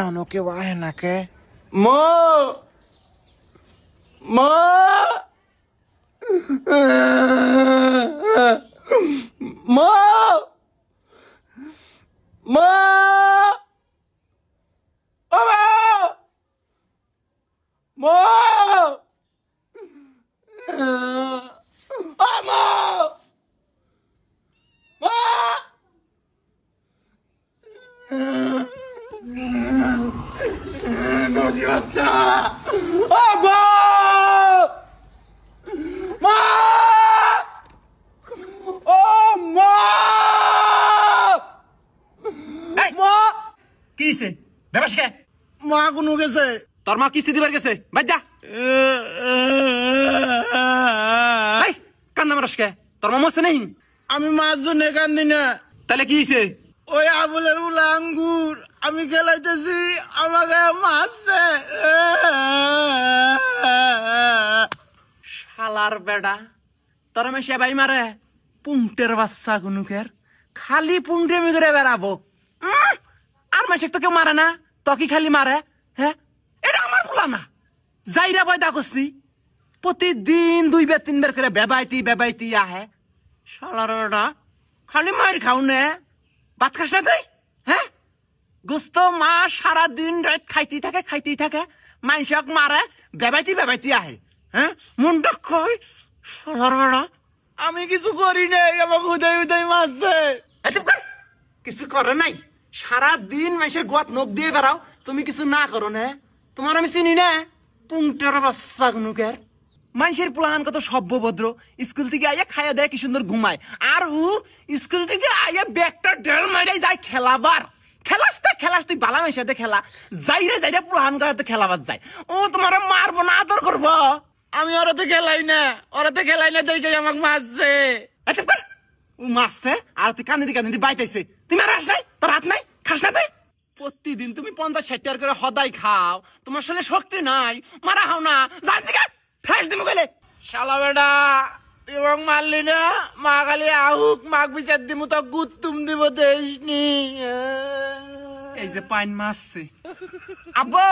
এখনো কেউ আহে না কে? মা মা মা মা মা নদী বাচ্চা মা ও মা মা কিছে বেবাস কে মা কোনো গেছে তোর মা কিস্তি দিবার গেছে বাজ যা এই কান্না মারস কে তোর মা মরছে নাই আমি মাছ জন্য কান্দি না তাহলে কি হইছে ওই আবুলের উলা আঙ্গুর আমি খেলাইতেছি আমাকে মারছে শালার বেডা তোর মেশে ভাই মারে পুংটের বাচ্চা গুনুকের খালি পুংটেমি করে বেড়াবো আর মেশে তো কেউ মারে না তো কি খালি মারে হ্যাঁ এটা আমার বলা না যাইরা পয়দা করছি প্রতিদিন 2 বার 3 বার করে বেবাইতি আহে শালার বেডা খালি মার খাও নে ভাত খাস না তুই হ্যাঁ গোস্ত মা সারা দিন রাত খাইতেই থাকে মাইনসক মারে বেবাইতি আহে হ্যাঁ মনটা কই শালার বেডা আমি কিছু করি নাই আমাকে উদয় মারছে কিছু করে নাই সারা দিন মানুষের গোয়াত নখ দিয়ে বেড়াও তুমি কিছু না করো না তোমার আমি চিনি না পুংটার বাচ্চা গুনুকের মানুষের প্লান কত সভ্যভদ্র স্কুল থেকে আইয়া খাইয়া দেয় কি সুন্দর ঘুমায় আর স্কুল থেকে আইয়া ব্যাগটা ডেল মাইরাই যায় খেলাবার খেলাস তুই বালা মেয়ের সাথে খেলা যাইরে প্লান করাতে খেলাবার যায় ও তোমার মারবো না আদর করবো আমি ওরাতে খেলাই না দেখে আমাকে মারছে আচ্ছা কর ও মারছে আর তুই কান্দি বাইতাইছে তুই মারাস নাই তোর হাত নাই খাস না তুই প্রতিদিন তুমি 50-60 টাকা করে হদাই খাও তোমার শরীরে শক্তি নাই মারা হাও না জান দিকে ফেস দিমু গেলে শালা বেটা তুই আমাকে মারলি না মা খালি আহুক মাক বিচার দিমু তো গুত্তুম দিব দেশনি এই যে পাইন মারছে আব্বু